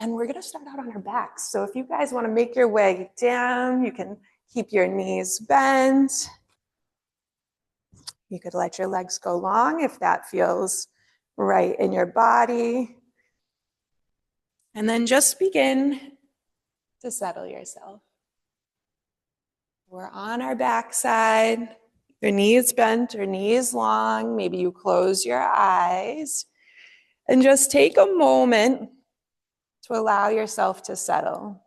And we're gonna start out on our backs. So if you guys wanna make your way down, you can keep your knees bent. You could let your legs go long if that feels right in your body. And then just begin to settle yourself. We're on our backside, your knees bent or knees long. Maybe you close your eyes and just take a moment to allow yourself to settle.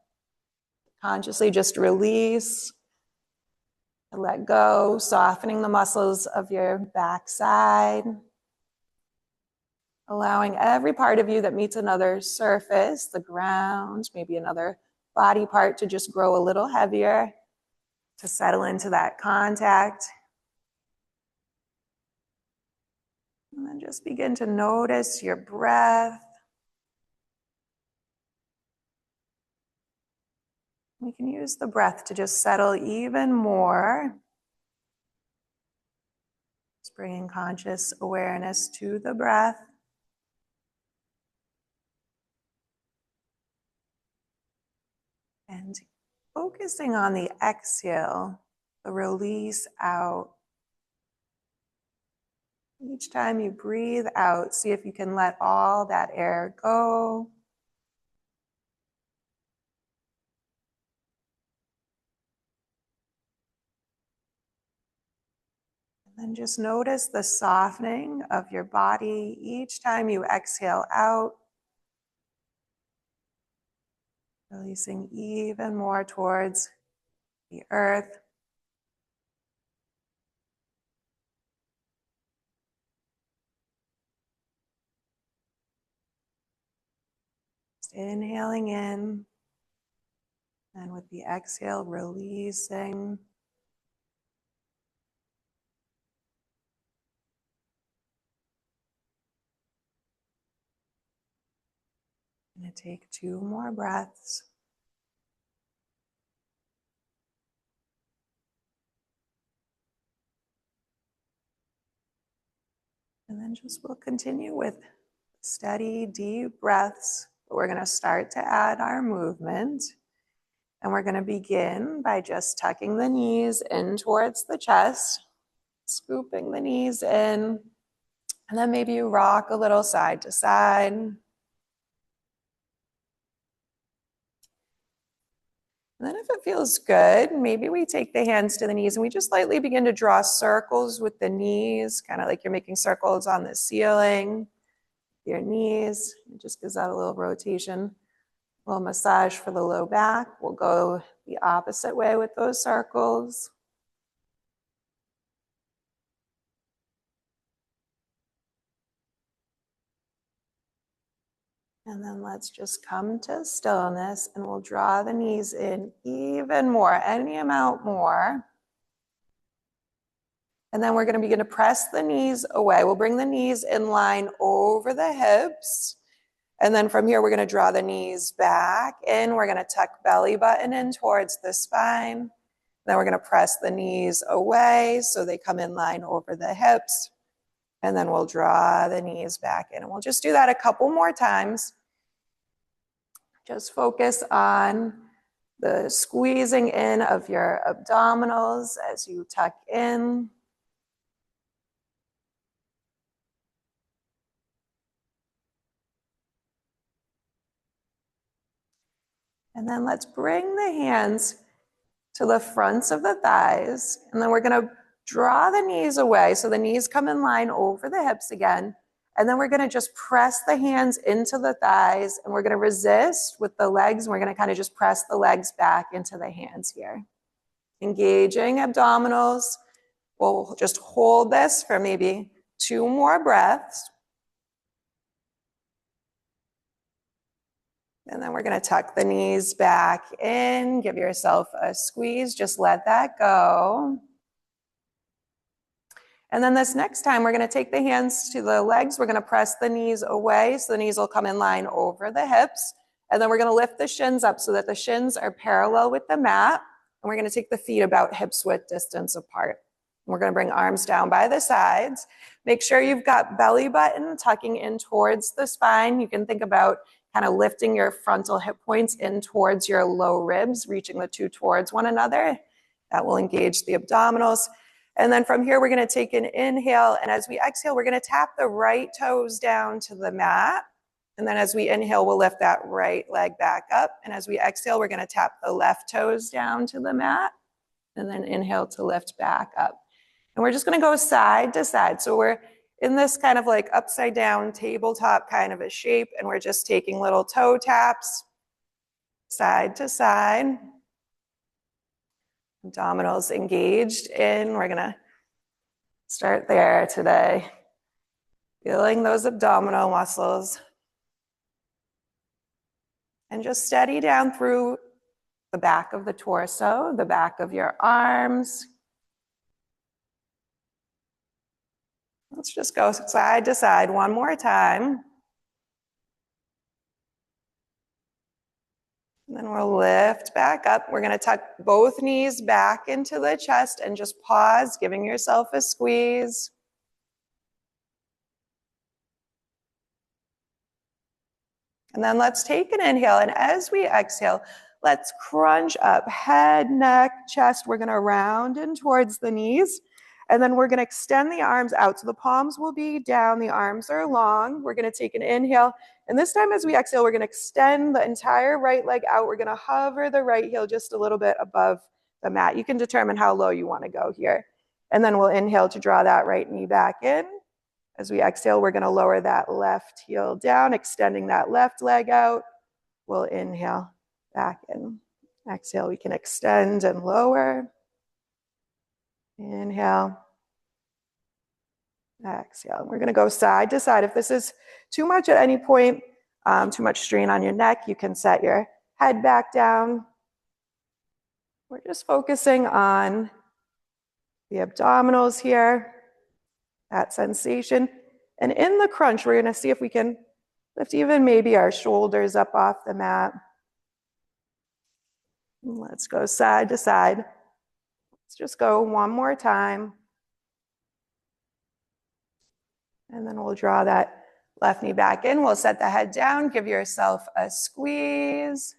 Consciously just release, let go, softening the muscles of your backside, allowing every part of you that meets another surface, the ground, maybe another body part, to just grow a little heavier, to settle into that contact. And then just begin to notice your breath. We can use the breath to just settle even more. Just bringing conscious awareness to the breath. And focusing on the exhale, the release out. Each time you breathe out, see if you can let all that air go. And then just notice the softening of your body each time you exhale out. Releasing even more towards the earth. Just inhaling in, and with the exhale, releasing. I'm going to take 2 more breaths. And then we'll continue with steady, deep breaths. But we're going to start to add our movement. And we're going to begin by just tucking the knees in towards the chest, scooping the knees in, and then maybe you rock a little side to side. And then if it feels good, maybe we take the hands to the knees and we just lightly begin to draw circles with the knees, kind of like you're making circles on the ceiling. Your knees, it just gives that a little rotation, a little massage for the low back. We'll go the opposite way with those circles. And then let's just come to stillness, and we'll draw the knees in even more, any amount more. And then we're going to begin to press the knees away. We'll bring the knees in line over the hips. And then from here, we're going to draw the knees back in. We're going to tuck belly button in towards the spine. Then we're going to press the knees away so they come in line over the hips. And then we'll draw the knees back in. And we'll just do that a couple more times. Just focus on the squeezing in of your abdominals as you tuck in. And then let's bring the hands to the fronts of the thighs. And then we're going to draw the knees away so the knees come in line over the hips again. And then we're going to just press the hands into the thighs, and we're going to resist with the legs. And we're going to kind of just press the legs back into the hands here. Engaging abdominals. We'll just hold this for maybe 2 more breaths. And then we're going to tuck the knees back in. Give yourself a squeeze. Just let that go. And then this next time, we're going to take the hands to the legs. We're going to press the knees away so the knees will come in line over the hips. And then we're going to lift the shins up so that the shins are parallel with the mat. And we're going to take the feet about hips width distance apart. And we're going to bring arms down by the sides. Make sure you've got belly button tucking in towards the spine. You can think about kind of lifting your frontal hip points in towards your low ribs, reaching the two towards one another. That will engage the abdominals. And then from here, we're going to take an inhale. And as we exhale, we're going to tap the right toes down to the mat. And then as we inhale, we'll lift that right leg back up. And as we exhale, we're going to tap the left toes down to the mat. And then inhale to lift back up. And we're just going to go side to side. So we're in this kind of like upside down tabletop kind of a shape. And we're just taking little toe taps side to side. Abdominals engaged in. We're going to start there today. Feeling those abdominal muscles. And just steady down through the back of the torso, the back of your arms. Let's just go side to side one more time. And then we'll lift back up. We're going to tuck both knees back into the chest and just pause, giving yourself a squeeze. And then let's take an inhale. And as we exhale, let's crunch up, head, neck, chest. We're going to round in towards the knees. And then we're going to extend the arms out. So the palms will be down, the arms are long. We're going to take an inhale. And this time as we exhale, we're going to extend the entire right leg out. We're going to hover the right heel just a little bit above the mat. You can determine how low you want to go here. And then we'll inhale to draw that right knee back in. As we exhale, we're going to lower that left heel down, extending that left leg out. We'll inhale back in. Exhale, we can extend and lower. Inhale. Exhale. We're going to go side to side. If this is too much at any point, too much strain on your neck, you can set your head back down. We're just focusing on the abdominals here, that sensation. And in the crunch, we're going to see if we can lift even maybe our shoulders up off the mat. Let's go side to side. Let's just go one more time. And then we'll draw that left knee back in. We'll set the head down. Give yourself a squeeze.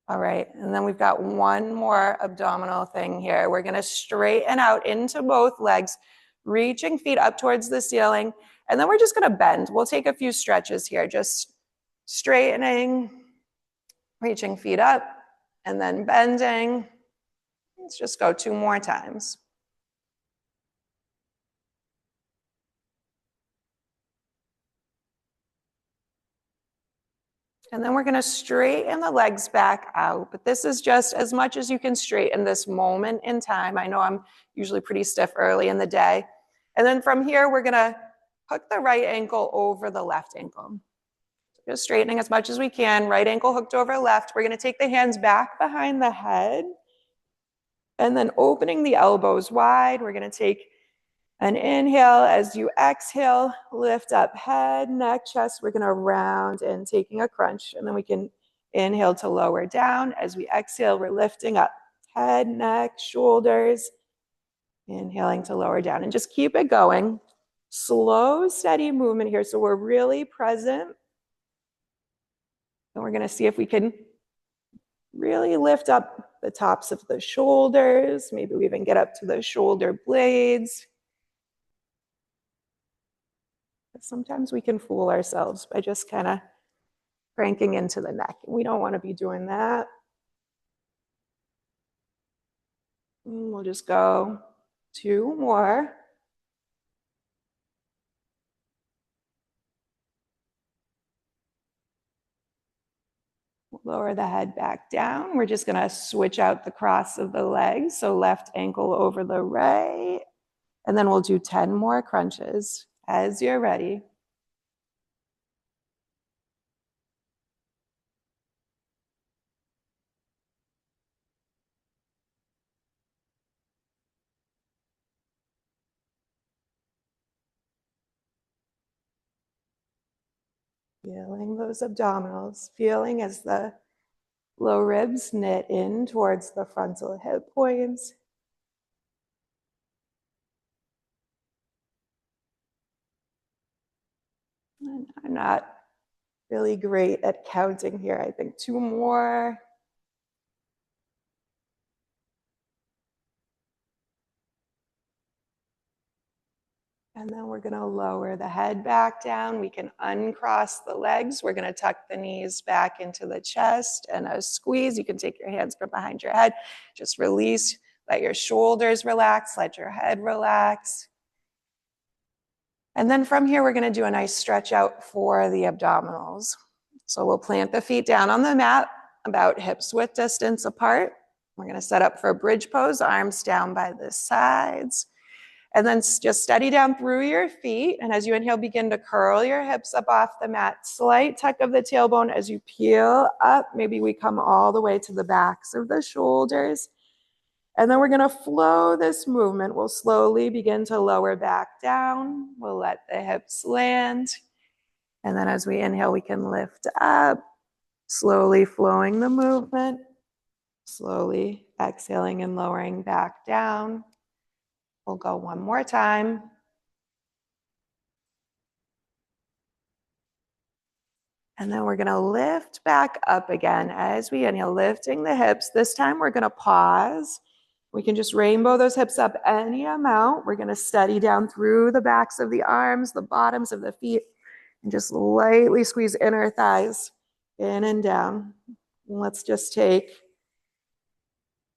All right. And then we've got one more abdominal thing here. We're going to straighten out into both legs, reaching feet up towards the ceiling. And then we're just going to bend. We'll take a few stretches here, just straightening, reaching feet up, and then bending. Let's just go two more times. And then we're going to straighten the legs back out. But this is just as much as you can straighten this moment in time. I know I'm usually pretty stiff early in the day. And then from here, we're going to hook the right ankle over the left ankle. Just straightening as much as we can. Right ankle hooked over left. We're going to take the hands back behind the head. And then opening the elbows wide. We're going to take an inhale. As you exhale, lift up head, neck, chest. We're going to round and taking a crunch. And then we can inhale to lower down. As we exhale, we're lifting up head, neck, shoulders. Inhaling to lower down. And just keep it going. Slow, steady movement here. So we're really present. And we're going to see if we can really lift up the tops of the shoulders. Maybe we even get up to the shoulder blades. But sometimes we can fool ourselves by just kind of cranking into the neck. We don't want to be doing that. And we'll just go two more. Lower the head back down. We're just going to switch out the cross of the legs. So left ankle over the right. And then we'll do 10 more crunches as you're ready. Feeling those abdominals, feeling as the low ribs knit in towards the frontal hip points. And I'm not Really great at counting here. I think 2 more. And then we're gonna lower the head back down. We can uncross the legs. We're gonna tuck the knees back into the chest and a squeeze. You can take your hands from behind your head. Just release, let your shoulders relax, let your head relax. And then from here, we're gonna do a nice stretch out for the abdominals. So we'll plant the feet down on the mat, about hips width distance apart. We're gonna set up for a bridge pose, arms down by the sides. And then just steady down through your feet. And as you inhale, begin to curl your hips up off the mat. Slight tuck of the tailbone as you peel up. Maybe we come all the way to the backs of the shoulders. And then we're going to flow this movement. We'll slowly begin to lower back down. We'll let the hips land. And then as we inhale, we can lift up, slowly flowing the movement. Slowly exhaling and lowering back down. We'll go one more time. And then we're gonna lift back up again as we inhale, lifting the hips. This time we're gonna pause. We can just rainbow those hips up any amount. We're gonna steady down through the backs of the arms, the bottoms of the feet, and just lightly squeeze inner thighs in and down. And let's just take,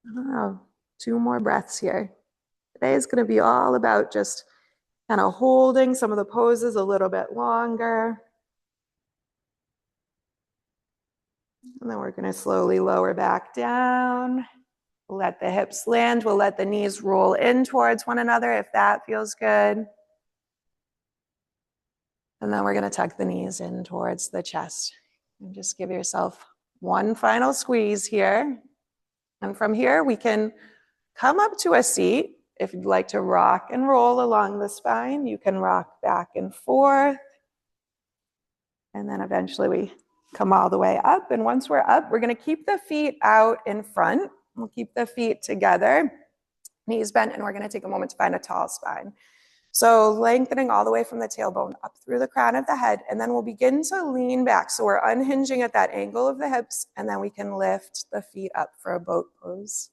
2 more breaths here. Today is going to be all about just kind of holding some of the poses a little bit longer. And then we're going to slowly lower back down. Let the hips land. We'll let the knees roll in towards one another if that feels good. And then we're going to tuck the knees in towards the chest. And just give yourself one final squeeze here. And from here, we can come up to a seat. If you'd like to rock and roll along the spine, you can rock back and forth. And then eventually we come all the way up. And once we're up, we're going to keep the feet out in front. We'll keep the feet together, knees bent, and we're going to take a moment to find a tall spine. So lengthening all the way from the tailbone up through the crown of the head, and then we'll begin to lean back. So we're unhinging at that angle of the hips, and then we can lift the feet up for a boat pose.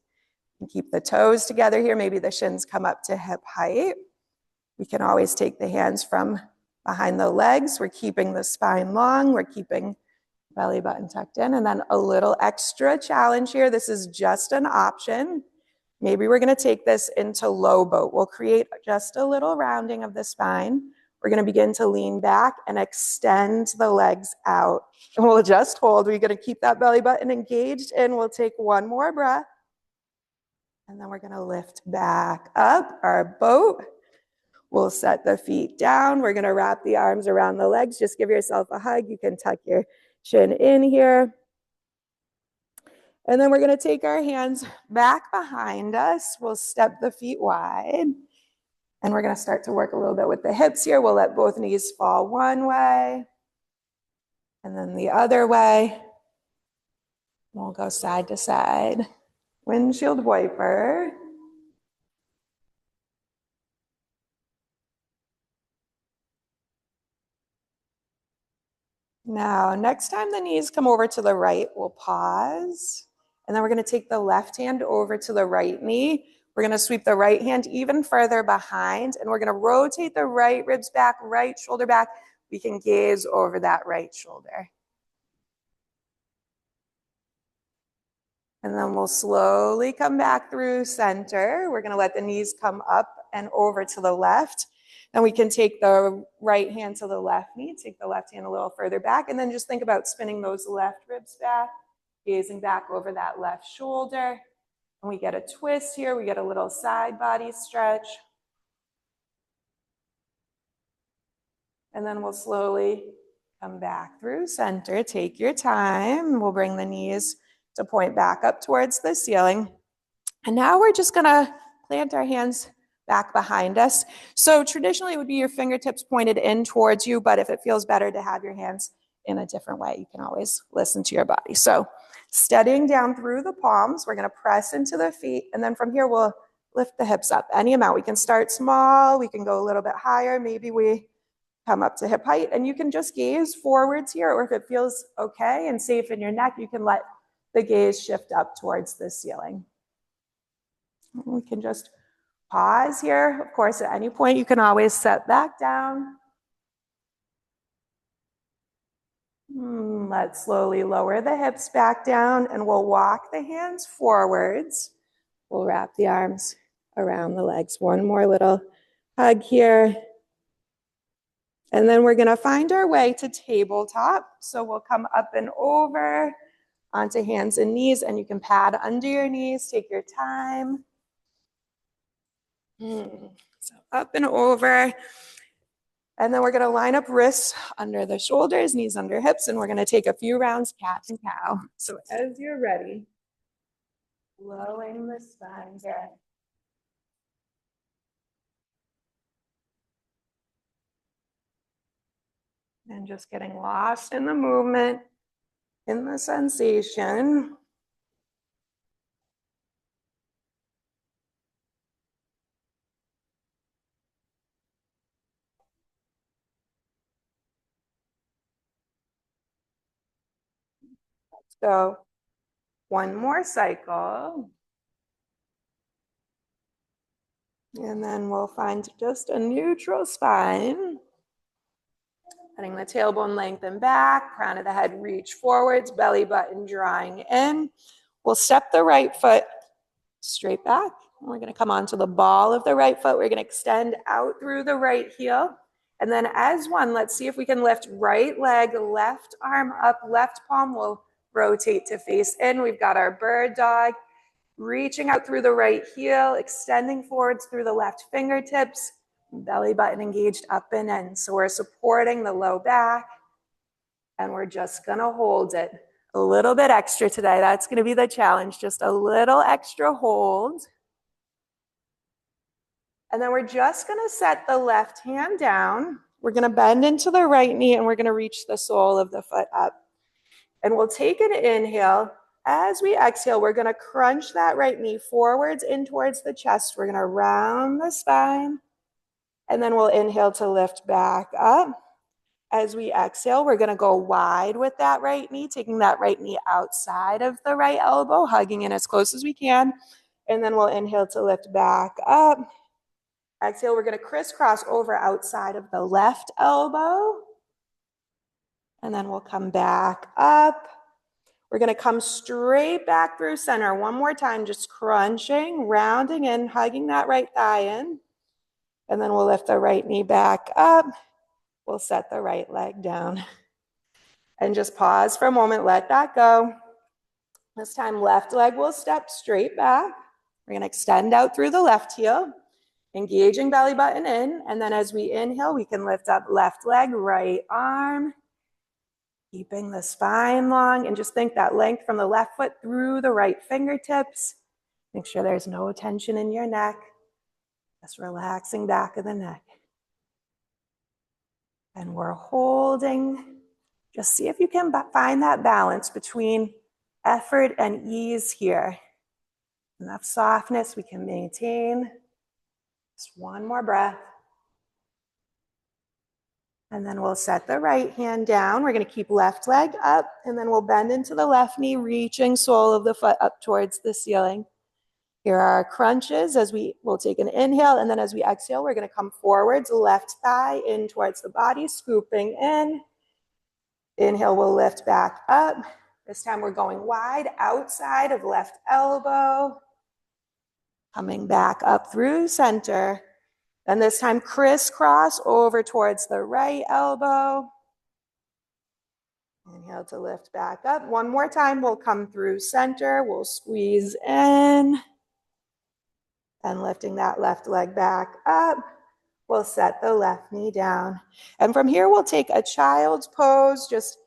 And keep the toes together here. Maybe the shins come up to hip height. We can always take the hands from behind the legs. We're keeping the spine long. We're keeping belly button tucked in. And then a little extra challenge here. This is just an option. Maybe we're going to take this into low boat. We'll create just a little rounding of the spine. We're going to begin to lean back and extend the legs out. And we'll just hold. We're going to keep that belly button engaged, and we'll take one more breath. And then we're going to lift back up our boat. We'll set the feet down. We're going to wrap the arms around the legs. Just give yourself a hug. You can tuck your chin in here. And then we're going to take our hands back behind us. We'll step the feet wide. And we're going to start to work a little bit with the hips here. We'll let both knees fall one way and then the other way. We'll go side to side. Windshield wiper. Now, next time the knees come over to the right, we'll pause. And then we're going to take the left hand over to the right knee. We're going to sweep the right hand even further behind, and we're going to rotate the right ribs back, right shoulder back. We can gaze over that right shoulder. And then we'll slowly come back through center. We're going to let the knees come up and over to the left. Then we can take the right hand to the left knee, take the left hand a little further back, and then just think about spinning those left ribs back, gazing back over that left shoulder. And we get a twist here. We get a little side body stretch. And then we'll slowly come back through center. Take your time. We'll bring the knees to point back up towards the ceiling. And now we're just going to plant our hands back behind us. So traditionally it would be your fingertips pointed in towards you, but if it feels better to have your hands in a different way, you can always listen to your body. So steadying down through the palms, we're going to press into the feet, and then from here we'll lift the hips up any amount. We can start small, we can go a little bit higher. Maybe we come up to hip height, and you can just gaze forwards here, or if it feels okay and safe in your neck, you can let the gaze shift up towards the ceiling. We can just pause here. Of course, at any point, you can always set back down. Let's slowly lower the hips back down, and we'll walk the hands forwards. We'll wrap the arms around the legs. One more little hug here. And then we're going to find our way to tabletop. So we'll come up and over onto hands and knees, and you can pad under your knees. Take your time. So up and over. And then we're going to line up wrists under the shoulders, knees under hips, and we're going to take a few rounds cat and cow. So as you're ready, lowering the spine here. And just getting lost in the movement, in the sensation. Let's go one more cycle. And then we'll find just a neutral spine. Letting the tailbone lengthen back, crown of the head reach forwards, belly button drawing in. We'll step the right foot straight back. We're going to come onto the ball of the right foot. We're going to extend out through the right heel. And then as one, let's see if we can lift right leg, left arm up, left palm will rotate to face in. We've got our bird dog. Reaching out through the right heel, extending forwards through the left fingertips, belly button engaged up and in. So we're supporting the low back, and we're just gonna hold it a little bit extra today. That's gonna be the challenge, just a little extra hold. And then we're just gonna set the left hand down. We're gonna bend into the right knee, and we're gonna reach the sole of the foot up. And we'll take an inhale. As we exhale, we're going to crunch that right knee forwards in towards the chest. We're going to round the spine, and then we'll inhale to lift back up. As we exhale, we're going to go wide with that right knee, taking that right knee outside of the right elbow, hugging in as close as we can. And then we'll inhale to lift back up. Exhale, we're going to crisscross over outside of the left elbow. And then we'll come back up. We're going to come straight back through center. One more time, just crunching, rounding in, hugging that right thigh in. And then we'll lift the right knee back up. We'll set the right leg down. And just pause for a moment, let that go. This time, left leg will step straight back. We're going to extend out through the left heel, engaging belly button in. And then as we inhale, we can lift up left leg, right arm. Keeping the spine long, and just think that length from the left foot through the right fingertips. Make sure there's no tension in your neck. Just relaxing back of the neck. And we're holding. Just see if you can find that balance between effort and ease here. Enough softness we can maintain. Just one more breath. And then we'll set the right hand down. We're going to keep left leg up, and then we'll bend into the left knee, reaching sole of the foot up towards the ceiling. Here are our crunches as we'll take an inhale, and then as we exhale, we're going to come forwards, left thigh in towards the body, scooping in. Inhale, we'll lift back up. This time we're going wide outside of left elbow. Coming back up through center. And this time, crisscross over towards the right elbow. Inhale to lift back up. One more time, we'll come through center. We'll squeeze in. And lifting that left leg back up. We'll set the left knee down. And from here, we'll take a child's pose. Just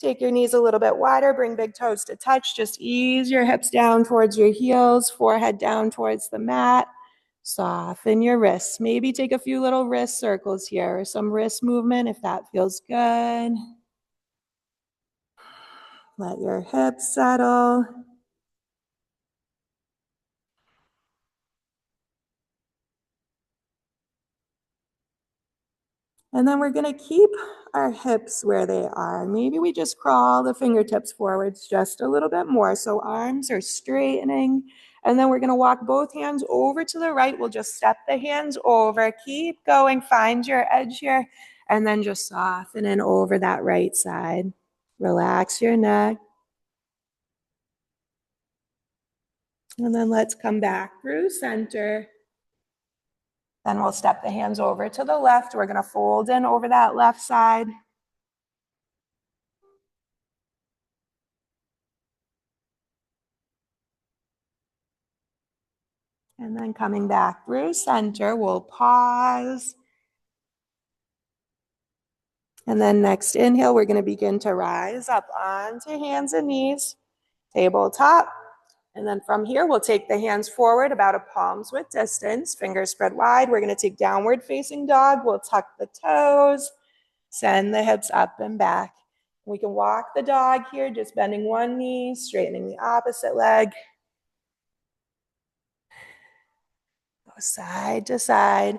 take your knees a little bit wider. Bring big toes to touch. Just ease your hips down towards your heels. Forehead down towards the mat. Soften your wrists. Maybe take a few little wrist circles here or some wrist movement if that feels good. Let your hips settle. And then we're gonna keep our hips where they are. Maybe we just crawl the fingertips forwards just a little bit more. So arms are straightening. And then we're gonna walk both hands over to the right. We'll just step the hands over. Keep going, find your edge here. And then just soften in over that right side. Relax your neck. And then let's come back through center. Then we'll step the hands over to the left. We're gonna fold in over that left side. And then coming back through center, we'll pause. And then next inhale, we're gonna begin to rise up onto hands and knees, tabletop. And then from here, we'll take the hands forward about a palm's width distance, fingers spread wide. We're gonna take downward facing dog. We'll tuck the toes, send the hips up and back. We can walk the dog here, just bending one knee, straightening the opposite leg. Go side to side.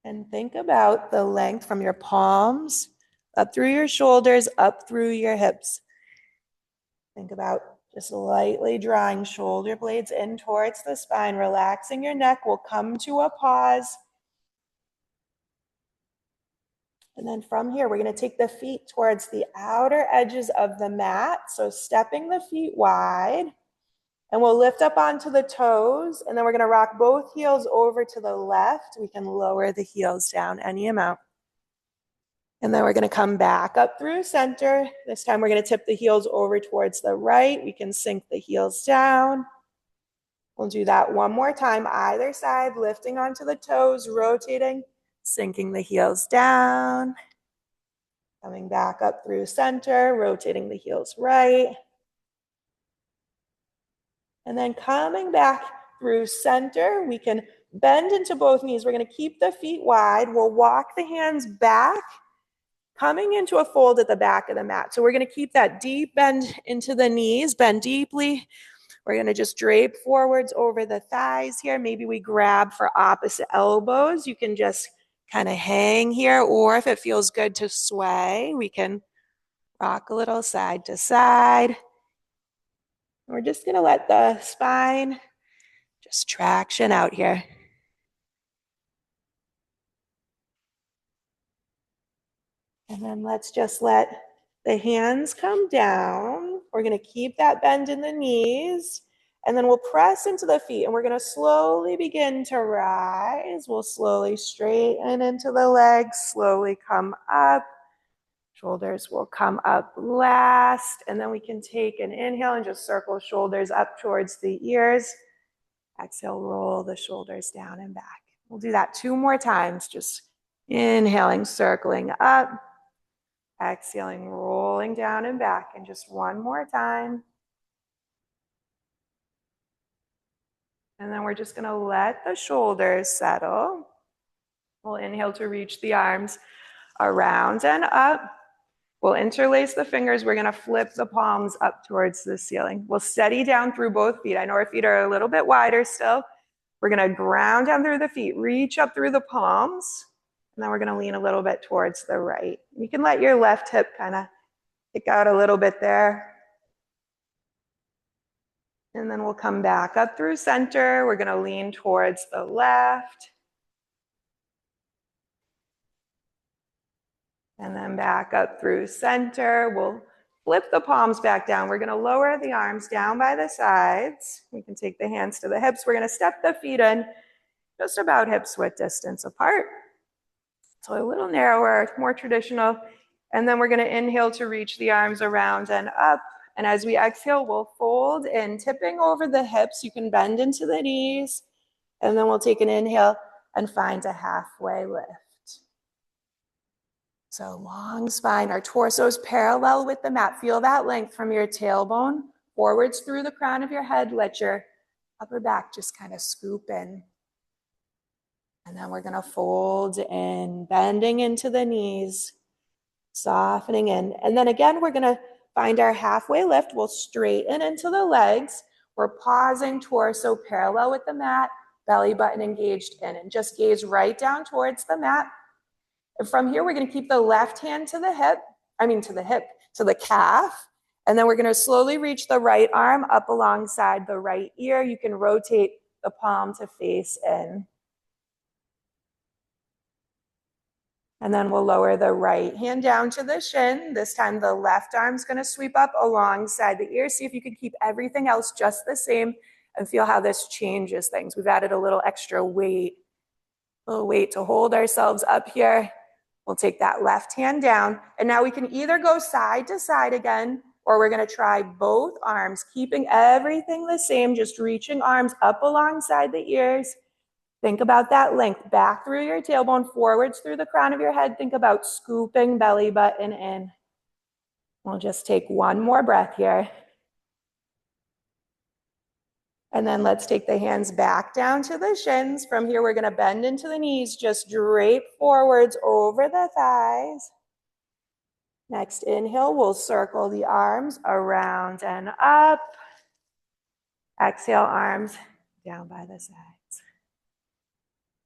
And think about the length from your palms up through your shoulders, up through your hips. Think about just lightly drawing shoulder blades in towards the spine, relaxing your neck. We'll come to a pause. And then from here, we're going to take the feet towards the outer edges of the mat. So stepping the feet wide. And we'll lift up onto the toes. And then we're going to rock both heels over to the left. We can lower the heels down any amount. And then we're going to come back up through center. This time we're going to tip the heels over towards the right. We can sink the heels down. We'll do that one more time, either side, lifting onto the toes, rotating, sinking the heels down. Coming back up through center, rotating the heels right. And then coming back through center, we can bend into both knees. We're going to keep the feet wide. We'll walk the hands back, coming into a fold at the back of the mat. So we're going to keep that deep bend into the knees, bend deeply. We're going to just drape forwards over the thighs here. Maybe we grab for opposite elbows. You can just kind of hang here, or if it feels good to sway, we can rock a little side to side. We're just going to let the spine just traction out here. And then let's just let the hands come down. We're going to keep that bend in the knees. And then we'll press into the feet. And we're going to slowly begin to rise. We'll slowly straighten into the legs, slowly come up. Shoulders will come up last. And then we can take an inhale and just circle shoulders up towards the ears. Exhale, roll the shoulders down and back. We'll do that 2 more times. Just inhaling, circling up. Exhaling, rolling down and back. And just 1 more time. And then we're just going to let the shoulders settle. We'll inhale to reach the arms around and up. We'll interlace the fingers. We're going to flip the palms up towards the ceiling. We'll steady down through both feet. I know our feet are a little bit wider still. We're going to ground down through the feet, reach up through the palms, and then we're going to lean a little bit towards the right. You can let your left hip kind of kick out a little bit there. And then we'll come back up through center. We're going to lean towards the left. And then back up through center. We'll flip the palms back down. We're going to lower the arms down by the sides. We can take the hands to the hips. We're going to step the feet in just about hips width distance apart. So a little narrower, more traditional. And then we're going to inhale to reach the arms around and up. And as we exhale, we'll fold in, tipping over the hips. You can bend into the knees. And then we'll take an inhale and find a halfway lift. So long spine, our torso is parallel with the mat. Feel that length from your tailbone forwards through the crown of your head. Let your upper back just kind of scoop in. And then we're going to fold in, bending into the knees, softening in. And then again, we're going to find our halfway lift. We'll straighten into the legs. We're pausing, torso parallel with the mat, belly button engaged in, and just gaze right down towards the mat. And from here, we're going to keep the left hand to the hip, to the calf. And then we're going to slowly reach the right arm up alongside the right ear. You can rotate the palm to face in. And then we'll lower the right hand down to the shin. This time the left arm's going to sweep up alongside the ear. See if you can keep everything else just the same and feel how this changes things. We've added a little extra weight, to hold ourselves up here. We'll take that left hand down. And now we can either go side to side again, or we're going to try both arms, keeping everything the same, just reaching arms up alongside the ears. Think about that length back through your tailbone, forwards through the crown of your head. Think about scooping belly button in. We'll just take one more breath here. And then let's take the hands back down to the shins. From here, we're going to bend into the knees, just drape forwards over the thighs. Next inhale, we'll circle the arms around and up. Exhale, arms down by the sides.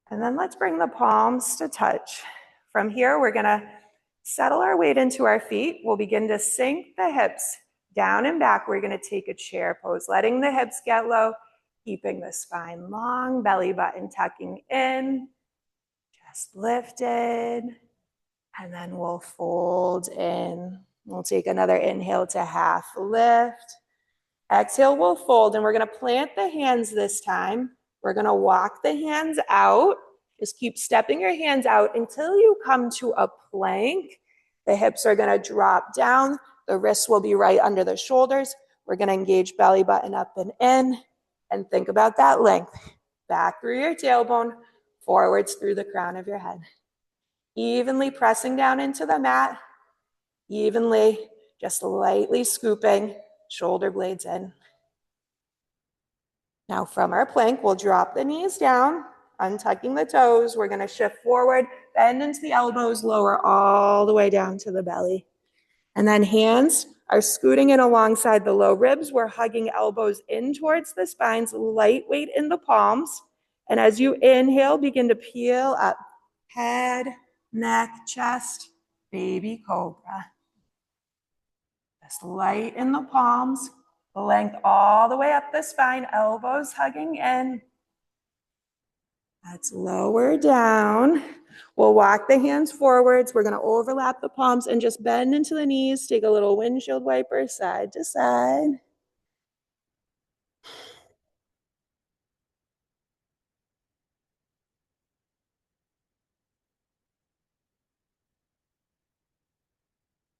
And then let's bring the palms to touch. From here, we're going to settle our weight into our feet. We'll begin to sink the hips down and back. We're going to take a chair pose, letting the hips get low, keeping the spine long, belly button tucking in, chest lifted. And then we'll fold in. We'll take another inhale to half lift. Exhale, we'll fold, and we're going to plant the hands this time. We're going to walk the hands out. Just keep stepping your hands out until you come to a plank. The hips are going to drop down. The wrists will be right under the shoulders. We're going to engage belly button up and in. And think about that length. Back through your tailbone, forwards through the crown of your head. Evenly pressing down into the mat. Evenly, just lightly scooping, shoulder blades in. Now from our plank, we'll drop the knees down, untucking the toes. We're going to shift forward, bend into the elbows, lower all the way down to the belly. And then hands are scooting in alongside the low ribs. We're hugging elbows in towards the spines, lightweight in the palms. And as you inhale, begin to peel up. Head, neck, chest, baby cobra. Just light in the palms. Length all the way up the spine, elbows hugging in. Let's lower down. We'll walk the hands forwards. We're going to overlap the palms and just bend into the knees. Take a little windshield wiper side to side.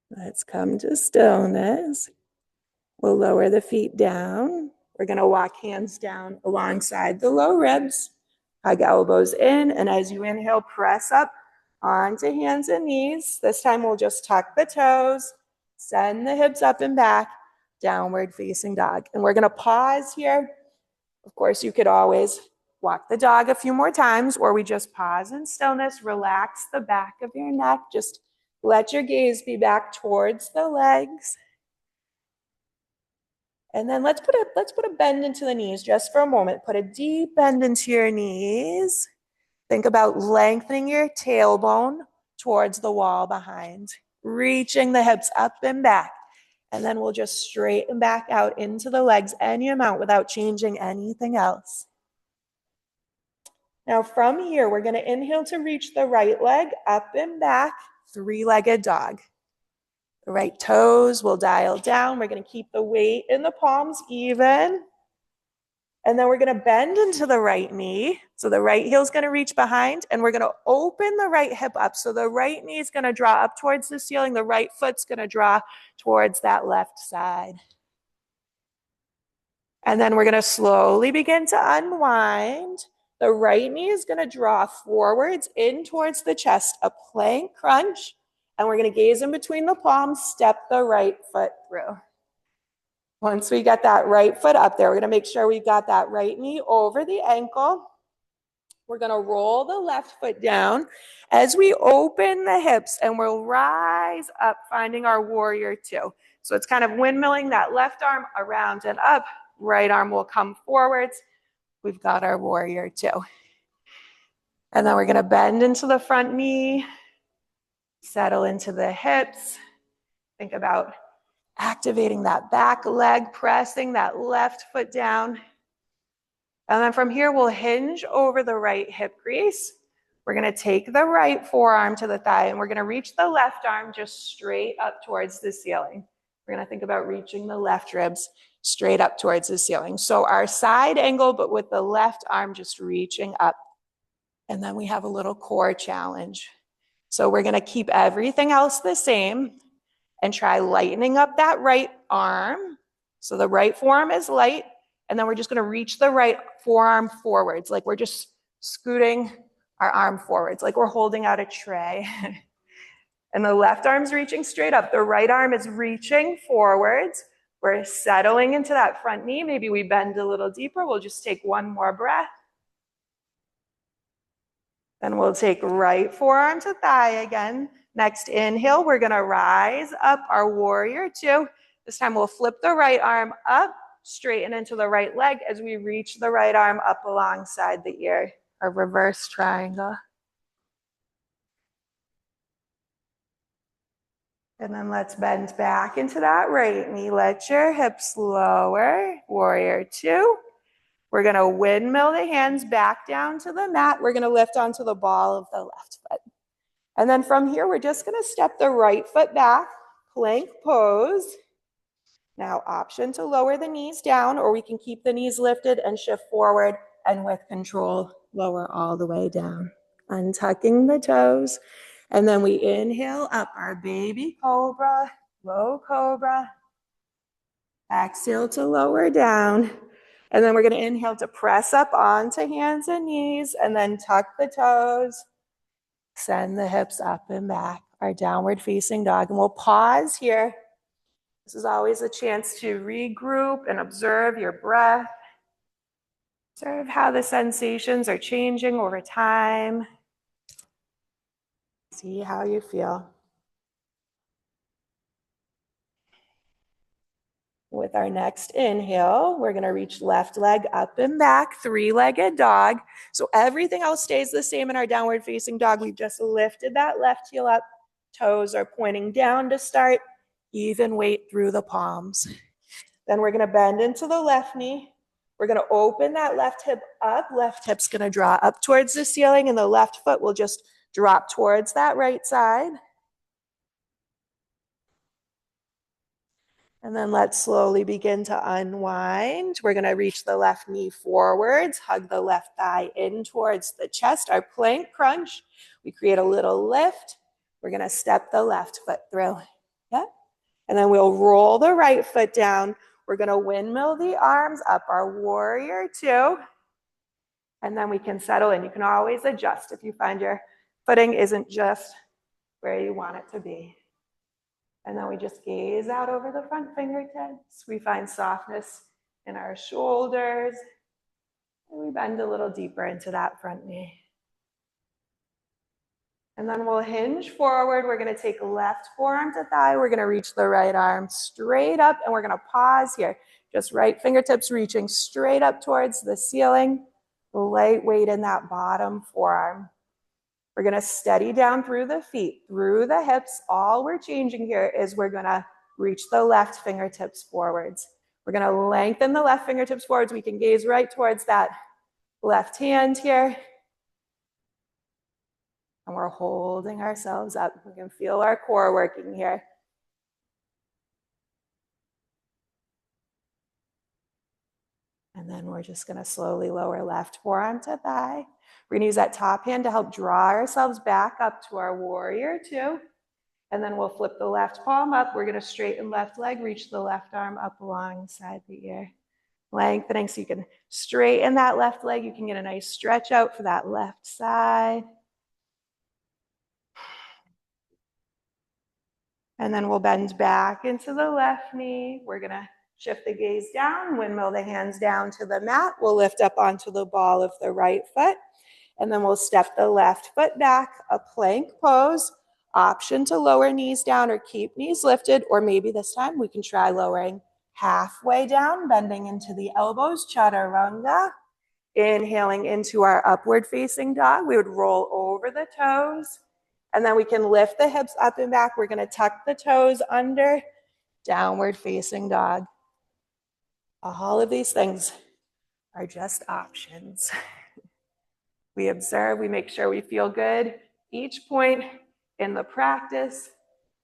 Let's come to stillness. We'll lower the feet down. We're going to walk hands down alongside the low ribs. Hug elbows in, and as you inhale, press up onto hands and knees. This time we'll just tuck the toes, send the hips up and back, downward facing dog. And we're going to pause here. Of course, you could always walk the dog a few more times, or we just pause in stillness, relax the back of your neck. Just let your gaze be back towards the legs. And then let's put a bend into the knees just for a moment. Put a deep bend into your knees. Think about lengthening your tailbone towards the wall behind, reaching the hips up and back. And then we'll just straighten back out into the legs any amount without changing anything else. Now from here, we're going to inhale to reach the right leg up and back, three-legged dog. The right toes will dial down. We're going to keep the weight in the palms even. And then we're going to bend into the right knee. So the right heel is going to reach behind, and we're going to open the right hip up. So the right knee is going to draw up towards the ceiling. The right foot's going to draw towards that left side. And then we're going to slowly begin to unwind. The right knee is going to draw forwards in towards the chest, a plank crunch. And we're going to gaze in between the palms, step the right foot through. Once we get that right foot up there, we're going to make sure we've got that right knee over the ankle. We're going to roll the left foot down as we open the hips, and we'll rise up, finding our warrior two. So it's kind of windmilling that left arm around and up, right arm will come forwards. We've got our warrior two. And then we're going to bend into the front knee, settle into the hips. Think about activating that back leg, pressing that left foot down. And then from here, we'll hinge over the right hip crease. We're going to take the right forearm to the thigh, and we're going to reach the left arm just straight up towards the ceiling. We're going to think about reaching the left ribs straight up towards the ceiling. So our side angle, but with the left arm just reaching up. And then we have a little core challenge. So we're going to keep everything else the same and try lightening up that right arm. So the right forearm is light, and then we're just going to reach the right forearm forwards, like we're just scooting our arm forwards, like we're holding out a tray. And the left arm's reaching straight up. The right arm is reaching forwards. We're settling into that front knee. Maybe we bend a little deeper. We'll just take one more breath. Then we'll take right forearm to thigh again. Next inhale, we're going to rise up our warrior two. This time we'll flip the right arm up, straighten into the right leg as we reach the right arm up alongside the ear, our reverse triangle. And then let's bend back into that right knee. Let your hips lower. Warrior two. We're going to windmill the hands back down to the mat. We're going to lift onto the ball of the left foot. And then from here, we're just going to step the right foot back, plank pose. Now, option to lower the knees down, or we can keep the knees lifted and shift forward, and with control, lower all the way down. Untucking the toes. And then we inhale up our baby cobra, low cobra. Exhale to lower down. And then we're going to inhale to press up onto hands and knees, and then tuck the toes. Send the hips up and back, our downward facing dog. And we'll pause here. This is always a chance to regroup and observe your breath. Observe how the sensations are changing over time. See how you feel. With our next inhale, we're going to reach left leg up and back, three-legged dog. So everything else stays the same in our downward facing dog. We've just lifted that left heel up. Toes are pointing down to start. Even weight through the palms. Then we're going to bend into the left knee. We're going to open that left hip up. Left hip's going to draw up towards the ceiling, and the left foot will just drop towards that right side. And then let's slowly begin to unwind. We're going to reach the left knee forwards, hug the left thigh in towards the chest, our plank crunch. We create a little lift. We're going to step the left foot through. Yep. And then we'll roll the right foot down. We're going to windmill the arms up, our warrior two. And then we can settle in. You can always adjust if you find your footing isn't just where you want it to be. And then we just gaze out over the front fingertips. We find softness in our shoulders. And we bend a little deeper into that front knee. And then we'll hinge forward. We're going to take left forearm to thigh. We're going to reach the right arm straight up. And we're going to pause here. Just right fingertips reaching straight up towards the ceiling. Light weight in that bottom forearm. We're going to steady down through the feet, through the hips. All we're changing here is we're going to reach the left fingertips forwards. We're going to lengthen the left fingertips forwards. We can gaze right towards that left hand here. And we're holding ourselves up. We can feel our core working here. And then we're just going to slowly lower left forearm to thigh. We're going to use that top hand to help draw ourselves back up to our warrior two. And then we'll flip the left palm up. We're going to straighten left leg, reach the left arm up alongside the ear. Lengthening so you can straighten that left leg. You can get a nice stretch out for that left side. And then we'll bend back into the left knee. We're going to shift the gaze down, windmill the hands down to the mat. We'll lift up onto the ball of the right foot. And then we'll step the left foot back, a plank pose. Option to lower knees down or keep knees lifted, or maybe this time we can try lowering halfway down, bending into the elbows, chaturanga. Inhaling into our upward facing dog, we would roll over the toes, and then we can lift the hips up and back. We're going to tuck the toes under, downward facing dog. All of these things are just options. We observe, we make sure we feel good each point in the practice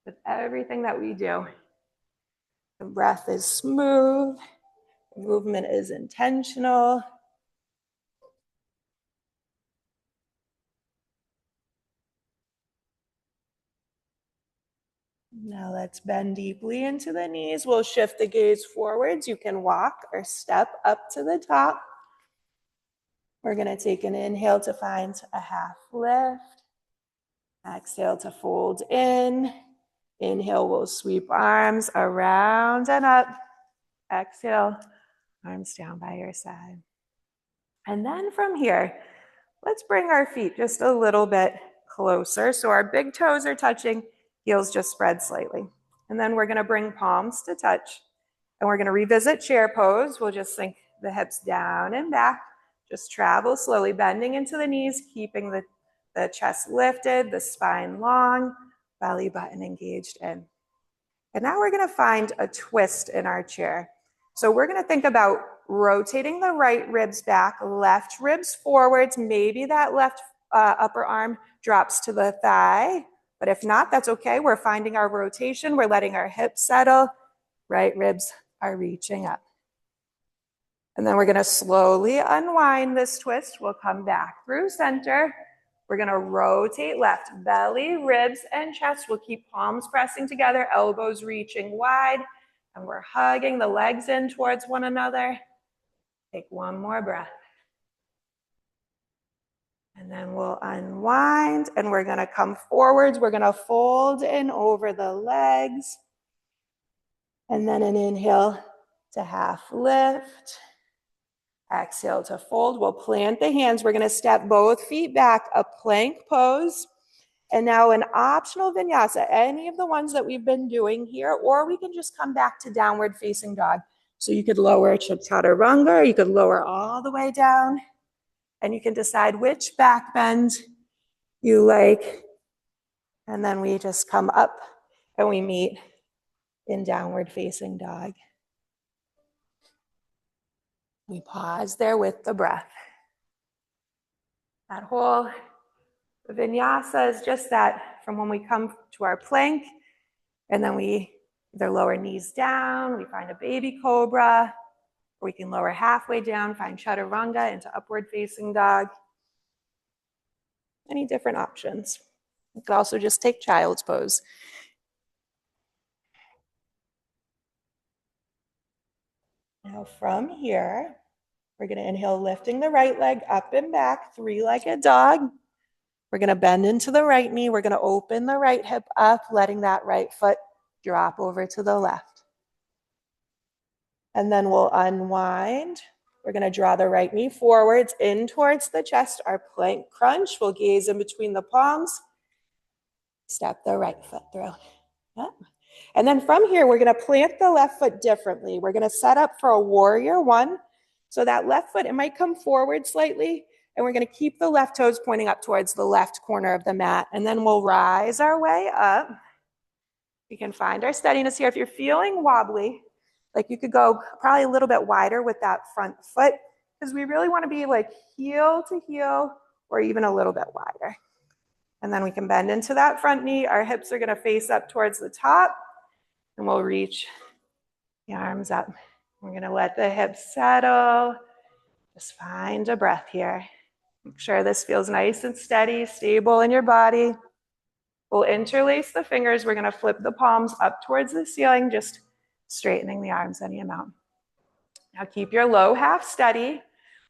with everything that we do. The breath is smooth, the movement is intentional. Now let's bend deeply into the knees. We'll shift the gaze forwards. You can walk or step up to the top. We're going to take an inhale to find a half lift. Exhale to fold in. Inhale, we'll sweep arms around and up. Exhale, arms down by your side. And then from here, let's bring our feet just a little bit closer. So our big toes are touching, heels just spread slightly. And then we're going to bring palms to touch. And we're going to revisit chair pose. We'll just sink the hips down and back. Just travel slowly, bending into the knees, keeping the chest lifted, the spine long, belly button engaged in. And now we're going to find a twist in our chair. So we're going to think about rotating the right ribs back, left ribs forwards. Maybe that left upper arm drops to the thigh. But if not, that's okay. We're finding our rotation. We're letting our hips settle. Right ribs are reaching up. And then we're going to slowly unwind this twist. We'll come back through center. We're going to rotate left, belly, ribs, and chest. We'll keep palms pressing together, elbows reaching wide, and we're hugging the legs in towards one another. Take one more breath. And then we'll unwind, and we're going to come forwards. We're going to fold in over the legs. And then an inhale to half lift. Exhale to fold. We'll plant the hands. We're going to step both feet back, a plank pose. And now an optional vinyasa, any of the ones that we've been doing here, or we can just come back to downward facing dog. So you could lower chaturanga, or you could lower all the way down, and you can decide which back bend you like. And then we just come up and we meet in downward facing dog. We pause there with the breath. That whole vinyasa is just that from when we come to our plank, and then we either lower knees down, we find a baby cobra, or we can lower halfway down, find chaturanga into upward facing dog. Any different options. You could also just take child's pose. Now from here, we're going to inhale, lifting the right leg up and back, three-legged dog. We're going to bend into the right knee. We're going to open the right hip up, letting that right foot drop over to the left. And then we'll unwind. We're going to draw the right knee forwards in towards the chest, our plank crunch. We'll gaze in between the palms. Step the right foot through. Yep. And then from here, we're going to plant the left foot differently. We're going to set up for a warrior one. So that left foot, it might come forward slightly, and we're going to keep the left toes pointing up towards the left corner of the mat. And then we'll rise our way up. We can find our steadiness here. If you're feeling wobbly, like you could go probably a little bit wider with that front foot, because we really want to be like heel to heel or even a little bit wider. And then we can bend into that front knee. Our hips are going to face up towards the top, and we'll reach the arms up. We're going to let the hips settle. Just find a breath here. Make sure this feels nice and steady, stable in your body. We'll interlace the fingers. We're going to flip the palms up towards the ceiling, just straightening the arms any amount. Now keep your low half steady.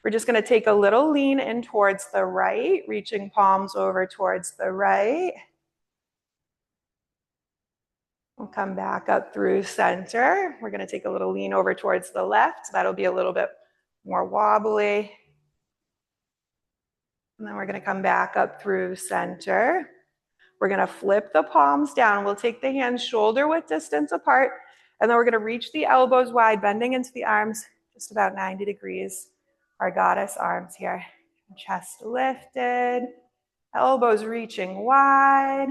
We're just going to take a little lean in towards the right, reaching palms over towards the right. We'll come back up through center. We're going to take a little lean over towards the left. That'll be a little bit more wobbly. And then we're going to come back up through center. We're going to flip the palms down. We'll take the hands shoulder width distance apart, And then we're gonna reach the elbows wide, bending into the arms, just about 90 degrees. Our goddess arms here. Chest lifted, elbows reaching wide.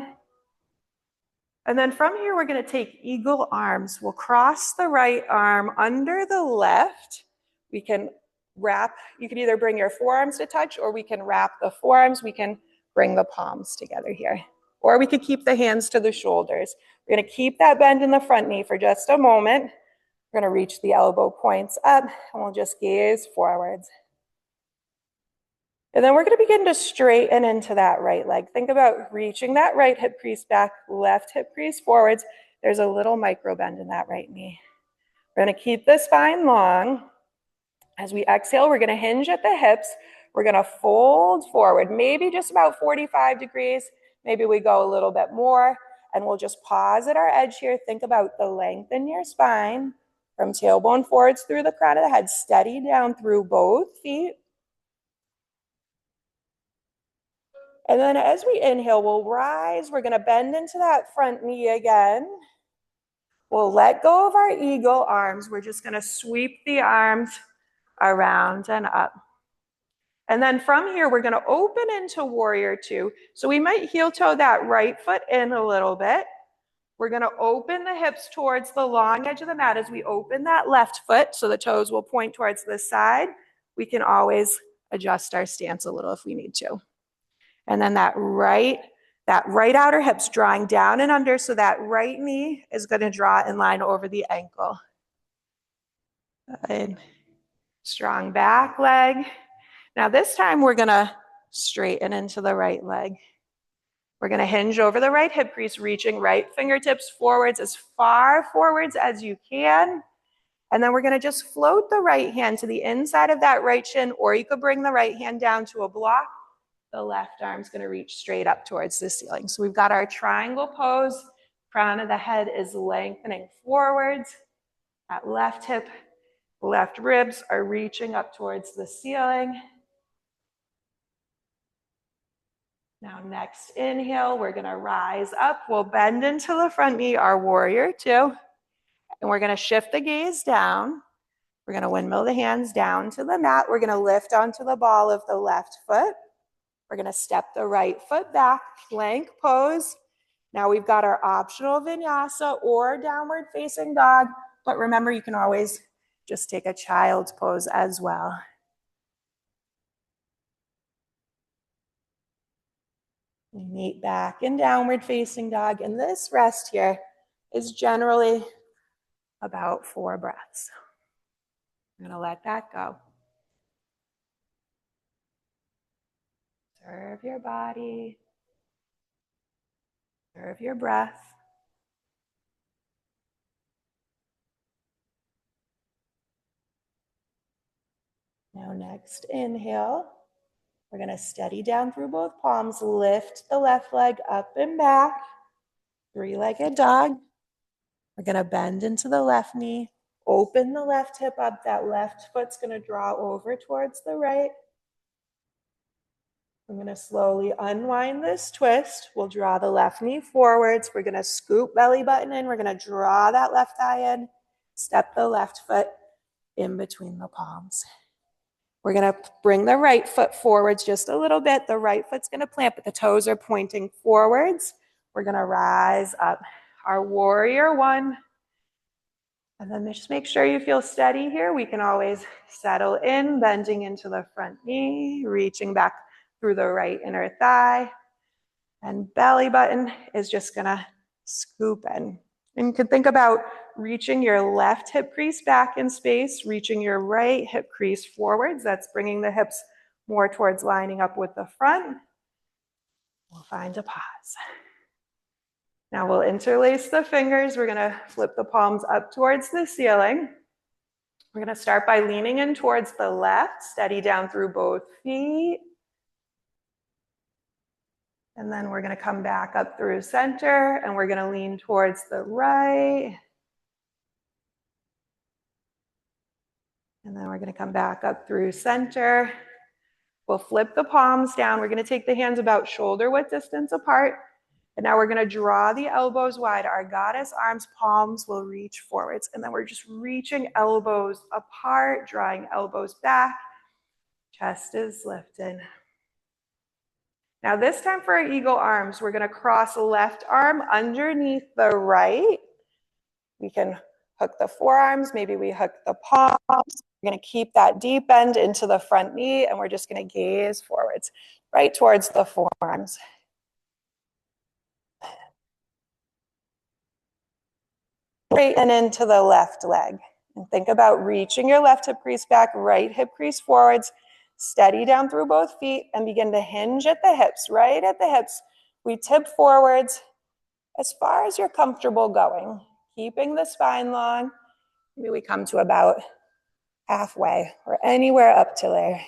And then from here, we're gonna take eagle arms. We'll cross the right arm under the left. We can wrap, you can either bring your forearms to touch or we can wrap the forearms. We can bring the palms together here. Or we could keep the hands to the shoulders. We're gonna keep that bend in the front knee for just a moment. We're gonna reach the elbow points up and we'll just gaze forwards. And then we're gonna begin to straighten into that right leg. Think about reaching that right hip crease back, left hip crease forwards. There's a little micro bend in that right knee. We're gonna keep the spine long. As we exhale, we're gonna hinge at the hips. We're gonna fold forward, maybe just about 45 degrees. Maybe we go a little bit more, and we'll just pause at our edge here. Think about the length in your spine from tailbone forwards through the crown of the head, steady down through both feet. And then as we inhale, we'll rise. We're gonna bend into that front knee again. We'll let go of our eagle arms. We're just gonna sweep the arms around and up. And then from here, we're gonna open into warrior two. So we might heel toe that right foot in a little bit. We're gonna open the hips towards the long edge of the mat as we open that left foot, so the toes will point towards the side. We can always adjust our stance a little if we need to. And then that right outer hip's drawing down and under, so that right knee is gonna draw in line over the ankle. Good. Strong back leg. Now this time we're gonna straighten into the right leg. We're gonna hinge over the right hip crease, reaching right fingertips forwards, as far forwards as you can. And then we're gonna just float the right hand to the inside of that right shin, or you could bring the right hand down to a block. The left arm's gonna reach straight up towards the ceiling. So we've got our triangle pose. Crown of the head is lengthening forwards. That left hip, left ribs are reaching up towards the ceiling. Now next inhale, we're gonna rise up. We'll bend into the front knee, our warrior two. And we're gonna shift the gaze down. We're gonna windmill the hands down to the mat. We're gonna lift onto the ball of the left foot. We're gonna step the right foot back, plank pose. Now we've got our optional vinyasa or downward facing dog, but remember you can always just take a child's pose as well. We meet back in downward facing dog, and this rest here is generally about 4 breaths. I'm gonna let that go. Observe your body. Observe your breath. Now next inhale, we're gonna steady down through both palms, lift the left leg up and back, 3-legged dog. We're gonna bend into the left knee, open the left hip up, that left foot's gonna draw over towards the right. I'm gonna slowly unwind this twist. We'll draw the left knee forwards. We're gonna scoop belly button in. We're gonna draw that left thigh in, step the left foot in between the palms. We're gonna bring the right foot forwards just a little bit. The right foot's gonna plant, but the toes are pointing forwards. We're gonna rise up. Our warrior one. And then just make sure you feel steady here. We can always settle in, bending into the front knee, reaching back through the right inner thigh. And belly button is just gonna scoop in. And you can think about reaching your left hip crease back in space, reaching your right hip crease forwards. That's bringing the hips more towards lining up with the front. We'll find a pause. Now we'll interlace the fingers. We're gonna flip the palms up towards the ceiling. We're gonna start by leaning in towards the left, steady down through both feet. And then we're gonna come back up through center, and we're gonna lean towards the right. And then we're gonna come back up through center. We'll flip the palms down. We're gonna take the hands about shoulder width distance apart. And now we're going to draw the elbows wide. Our goddess arms, palms will reach forwards. And then we're just reaching elbows apart, drawing elbows back. Chest is lifted. Now this time for our eagle arms, we're going to cross left arm underneath the right. We can hook the forearms. Maybe we hook the palms. We're going to keep that deep bend into the front knee, and we're just going to gaze forwards, right towards the forearms. Straighten into the left leg. And think about reaching your left hip crease back, right hip crease forwards, steady down through both feet, and begin to hinge at the hips. Right at the hips, we tip forwards as far as you're comfortable going, keeping the spine long. Maybe we come to about halfway or anywhere up to there.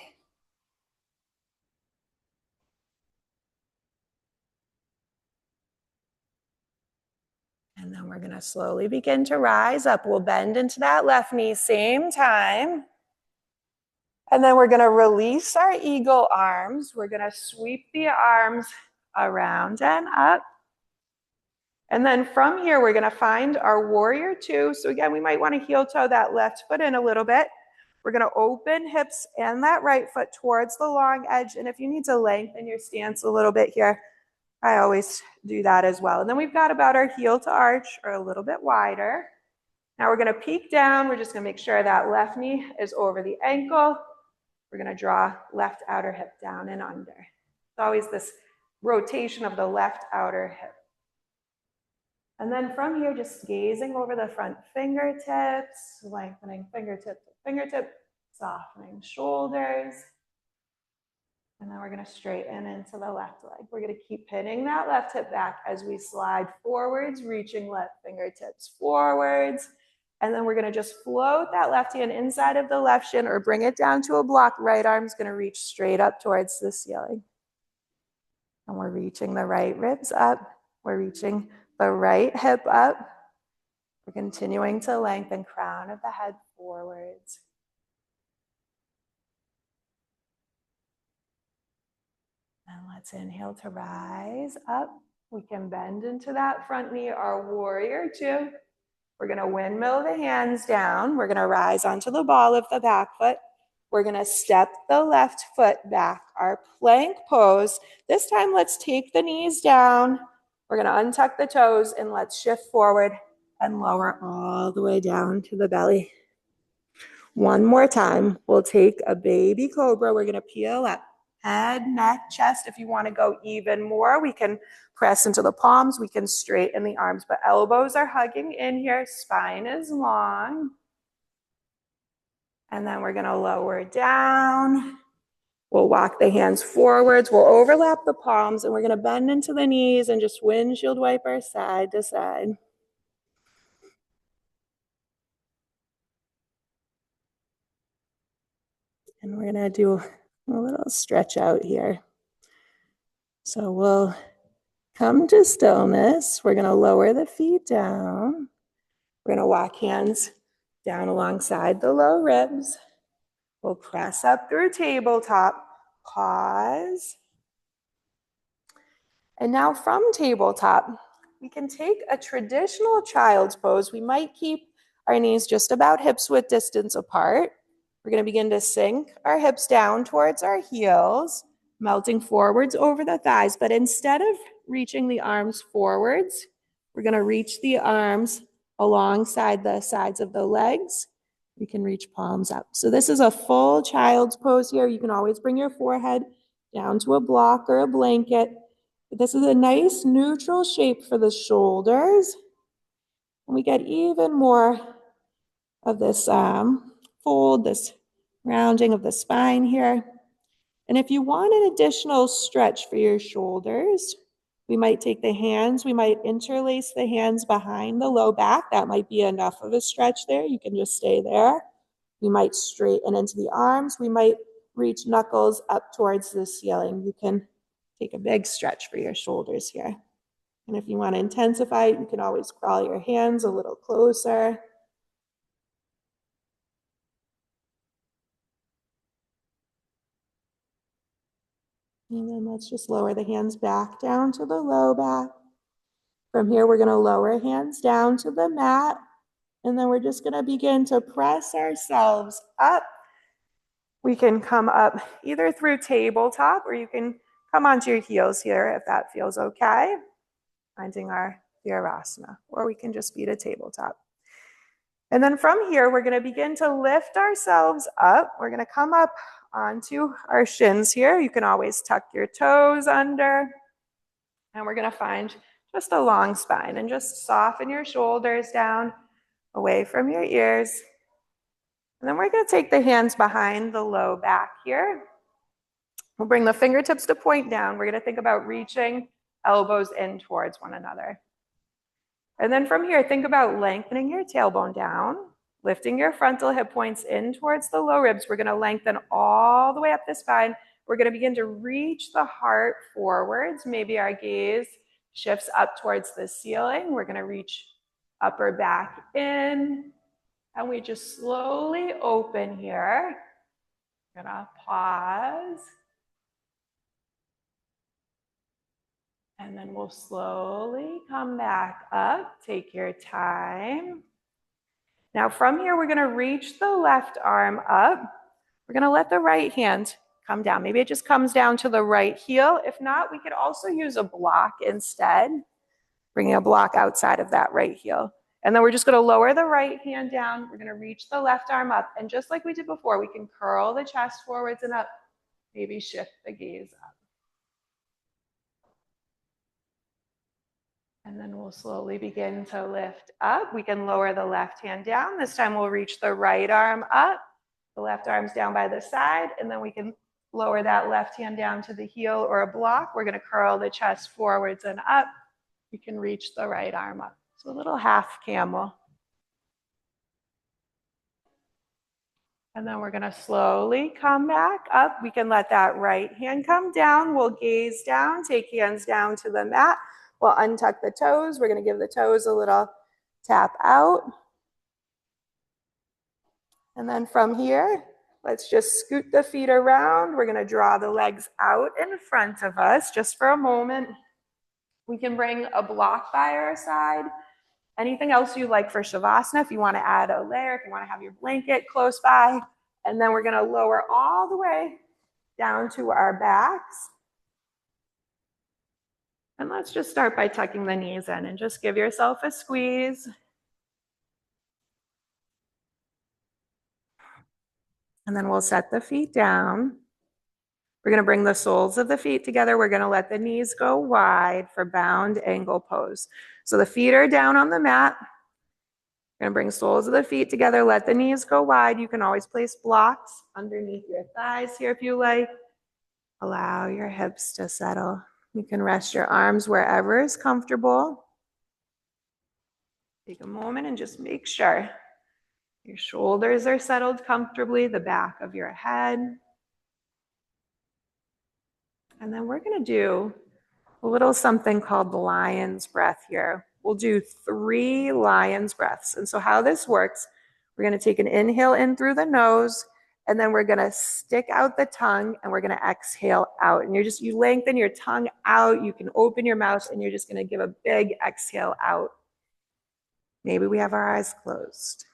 And then we're going to slowly begin to rise up. We'll bend into that left knee, same time. And then we're going to release our eagle arms. We're going to sweep the arms around and up. And then from here, we're going to find our warrior two. So again, we might want to heel toe that left foot in a little bit. We're going to open hips and that right foot towards the long edge. And if you need to lengthen your stance a little bit here, I always do that as well. And then we've got about our heel to arch or a little bit wider. Now we're going to peek down. We're just going to make sure that left knee is over the ankle. We're going to draw left outer hip down and under. It's always this rotation of the left outer hip. And then from here, just gazing over the front fingertips, lengthening fingertip to fingertip, softening shoulders. And then we're going to straighten into the left leg. We're going to keep pinning that left hip back as we slide forwards, reaching left fingertips forwards. And then we're going to just float that left hand inside of the left shin or bring it down to a block. Right arm's going to reach straight up towards the ceiling. And we're reaching the right ribs up. We're reaching the right hip up. We're continuing to lengthen crown of the head forwards. And let's inhale to rise up. We can bend into that front knee, our warrior two. We're going to windmill the hands down. We're going to rise onto the ball of the back foot. We're going to step the left foot back, our plank pose. This time, let's take the knees down. We're going to untuck the toes and let's shift forward and lower all the way down to the belly. One more time. We'll take a baby cobra. We're going to peel up. Head, neck, chest. If you want to go even more, we can press into the palms. We can straighten the arms, but elbows are hugging in here. Spine is long. And then we're going to lower down. We'll walk the hands forwards. We'll overlap the palms, and we're going to bend into the knees and just windshield wiper side to side. And we're going to do a little stretch out here. So we'll come to stillness. We're going to lower the feet down. We're going to walk hands down alongside the low ribs. We'll press up through tabletop. Pause. And now from tabletop, we can take a traditional child's pose. We might keep our knees just about hips width distance apart. We're going to begin to sink our hips down towards our heels, melting forwards over the thighs. But instead of reaching the arms forwards, we're going to reach the arms alongside the sides of the legs. We can reach palms up. So this is a full child's pose here. You can always bring your forehead down to a block or a blanket. This is a nice neutral shape for the shoulders. And we get even more of this fold, this rounding of the spine here. And if you want an additional stretch for your shoulders, we might take the hands, we might interlace the hands behind the low back. That might be enough of a stretch there. You can just stay there. We might straighten into the arms. We might reach knuckles up towards the ceiling. You can take a big stretch for your shoulders here. And if you want to intensify it, you can always crawl your hands a little closer. And then let's just lower the hands back down to the low back. From here, we're gonna lower hands down to the mat, and then we're just gonna begin to press ourselves up. We can come up either through tabletop, or you can come onto your heels here if that feels okay, finding our Virasana, or we can just be to tabletop. And then from here, we're gonna begin to lift ourselves up. We're gonna come up onto our shins here. You can always tuck your toes under. And we're gonna find just a long spine and just soften your shoulders down away from your ears. And then we're gonna take the hands behind the low back here. We'll bring the fingertips to point down. We're gonna think about reaching elbows in towards one another. And then from here, think about lengthening your tailbone down, lifting your frontal hip points in towards the low ribs. We're gonna lengthen all the way up the spine. We're gonna begin to reach the heart forwards. Maybe our gaze shifts up towards the ceiling. We're gonna reach upper back in, and we just slowly open here. We're gonna pause. And then we'll slowly come back up. Take your time. Now from here, we're gonna reach the left arm up. We're gonna let the right hand come down. Maybe it just comes down to the right heel. If not, we could also use a block instead, bringing a block outside of that right heel. And then we're just gonna lower the right hand down. We're gonna reach the left arm up. And just like we did before, we can curl the chest forwards and up, maybe shift the gaze up. And then we'll slowly begin to lift up. We can lower the left hand down. This time we'll reach the right arm up. The left arm's down by the side, and then we can lower that left hand down to the heel or a block. We're gonna curl the chest forwards and up. You can reach the right arm up. So a little half camel. And then we're gonna slowly come back up. We can let that right hand come down. We'll gaze down, take hands down to the mat. We'll untuck the toes. We're gonna give the toes a little tap out. And then from here, let's just scoot the feet around. We're gonna draw the legs out in front of us just for a moment. We can bring a block by our side. Anything else you like for Shavasana, if you wanna add a layer, if you wanna have your blanket close by. And then we're gonna lower all the way down to our backs. And let's just start by tucking the knees in and just give yourself a squeeze. And then we'll set the feet down. We're gonna bring the soles of the feet together. We're gonna let the knees go wide for bound angle pose. So the feet are down on the mat. We're gonna bring soles of the feet together, let the knees go wide. You can always place blocks underneath your thighs here if you like. Allow your hips to settle. You can rest your arms wherever is comfortable. Take a moment and just make sure your shoulders are settled comfortably, the back of your head. And then we're gonna do a little something called the lion's breath here. We'll do 3 lion's breaths. And so how this works, we're gonna take an inhale in through the nose, and then we're gonna stick out the tongue, and we're gonna exhale out. And you lengthen your tongue out, you can open your mouth, and you're just gonna give a big exhale out. Maybe we have our eyes closed.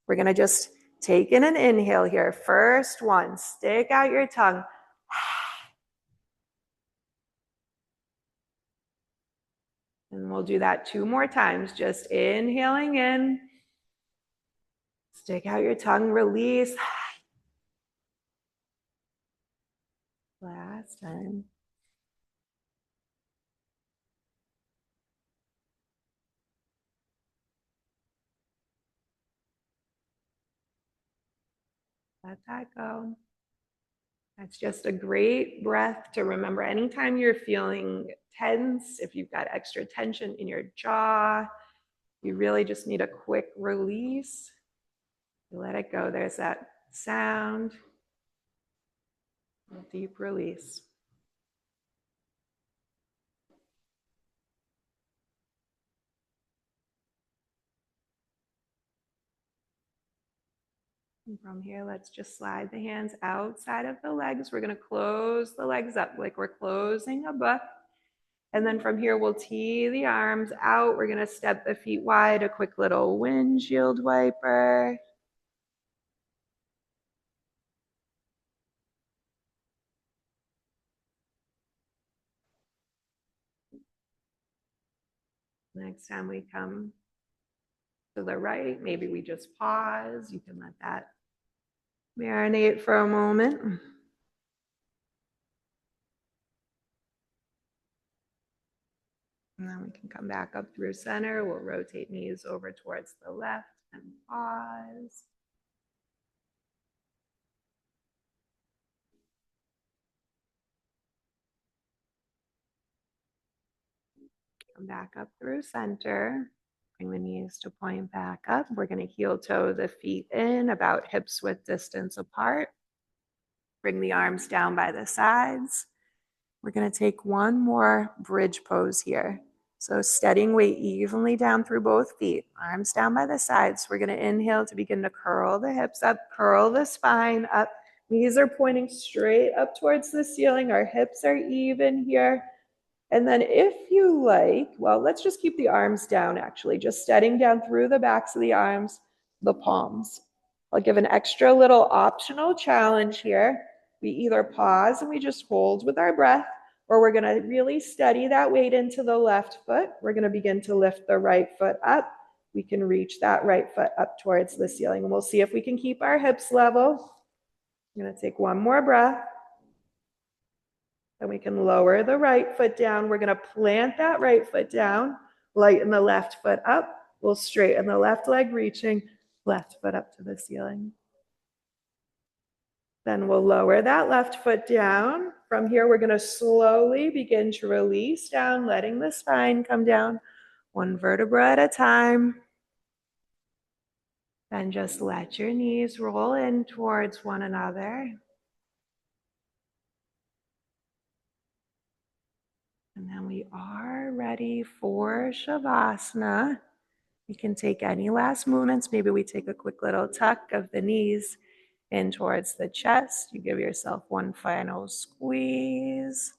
We're gonna just take in an inhale here. First one, stick out your tongue. And we'll do that 2 more times, just inhaling in. Stick out your tongue, release. Last time. Let that go. That's just a great breath to remember. Anytime you're feeling tense, if you've got extra tension in your jaw, you really just need a quick release. You let it go. There's that sound. A deep release. And from here, let's just slide the hands outside of the legs. We're going to close the legs up like we're closing a book. And then from here, we'll tee the arms out. We're gonna step the feet wide, a quick little windshield wiper. Next time we come to the right, maybe we just pause. You can let that marinate for a moment. And then we can come back up through center. We'll rotate knees over towards the left and pause. Come back up through center. Bring the knees to point back up. We're going to heel toe the feet in about hips width distance apart. Bring the arms down by the sides. We're going to take one more bridge pose here. So steadying weight evenly down through both feet, arms down by the sides. We're going to inhale to begin to curl the hips up, curl the spine up. Knees are pointing straight up towards the ceiling. Our hips are even here. And then if you like, well, let's just keep the arms down actually, just steadying down through the backs of the arms, the palms. I'll give an extra little optional challenge here. We either pause and we just hold with our breath, or we're gonna really steady that weight into the left foot. We're gonna begin to lift the right foot up. We can reach that right foot up towards the ceiling, and we'll see if we can keep our hips level. I'm gonna take one more breath. Then we can lower the right foot down. We're gonna plant that right foot down, lighten the left foot up. We'll straighten the left leg, reaching left foot up to the ceiling. Then we'll lower that left foot down. From here, we're gonna slowly begin to release down, letting the spine come down one vertebra at a time. Then just let your knees roll in towards one another. And then we are ready for Shavasana. You can take any last movements. Maybe we take a quick little tuck of the knees in towards the chest. You give yourself one final squeeze,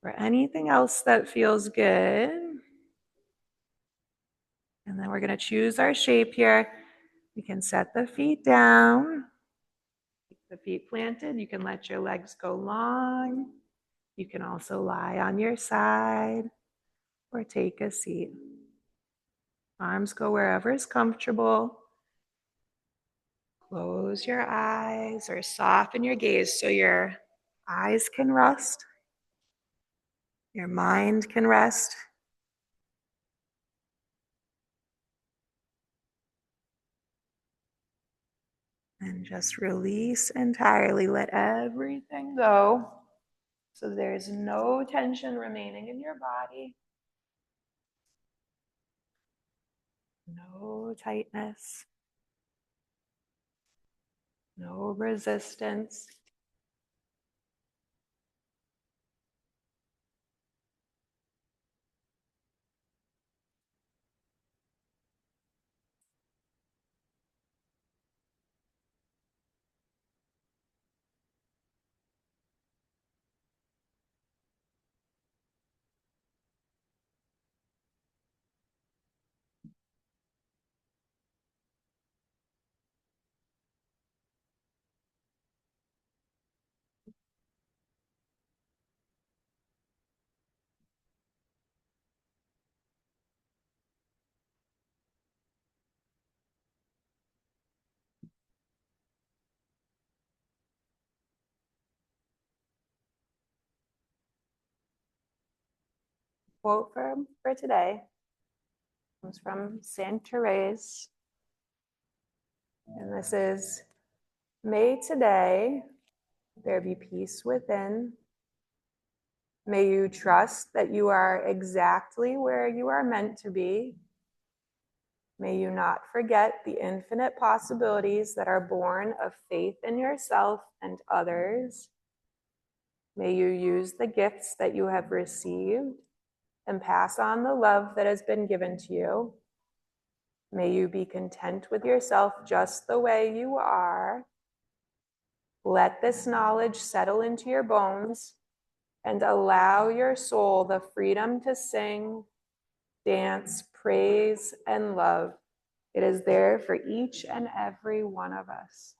or anything else that feels good. And then we're going to choose our shape here. We can set the feet down. Keep the feet planted. You can let your legs go long. You can also lie on your side or take a seat. Arms go wherever is comfortable. Close your eyes or soften your gaze so your eyes can rest, your mind can rest. And just release entirely. Let everything go so there's no tension remaining in your body. No tightness. No resistance. Quote for today comes from Saint Therese. And this is, "May today there be peace within. May you trust that you are exactly where you are meant to be. May you not forget the infinite possibilities that are born of faith in yourself and others. May you use the gifts that you have received and pass on the love that has been given to you. May you be content with yourself just the way you are. Let this knowledge settle into your bones and allow your soul the freedom to sing, dance, praise, and love. It is there for each and every one of us.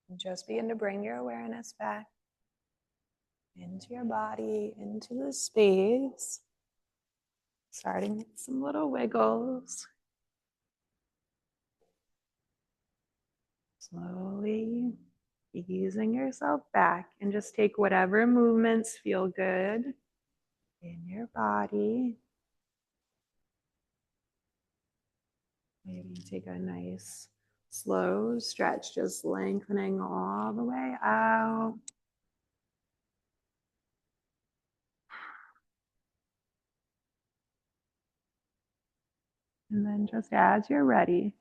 And just begin to bring your awareness back into your body, into the space, starting with some little wiggles. Slowly easing yourself back, and just take whatever movements feel good in your body. Maybe take a nice slow stretch, just lengthening all the way out. And then just as you're ready,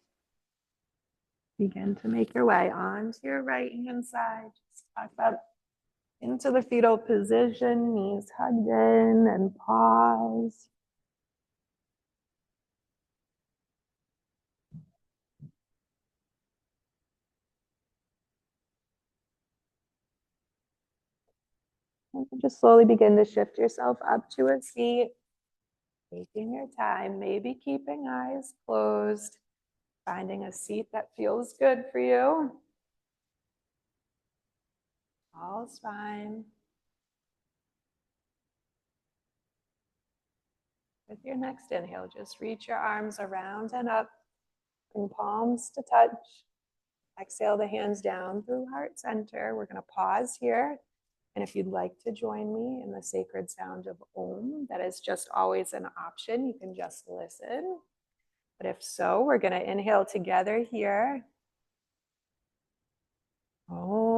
begin to make your way onto your right hand side. Just tuck up into the fetal position, knees hugged in, and pause. And just slowly begin to shift yourself up to a seat, taking your time, maybe keeping eyes closed, finding a seat that feels good for you. All's fine. With your next inhale, just reach your arms around and up, bring palms to touch. Exhale the hands down through heart center. We're going to pause here. And if you'd like to join me in the sacred sound of Om, that is just always an option. You can just listen. But if so, we're going to inhale together here. Om.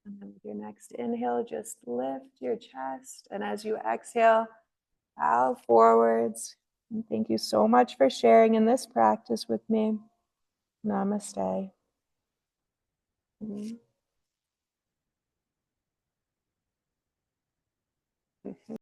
And then with your next inhale, just lift your chest. And as you exhale, Bow forwards. And thank you so much for sharing in this practice with me. Namaste.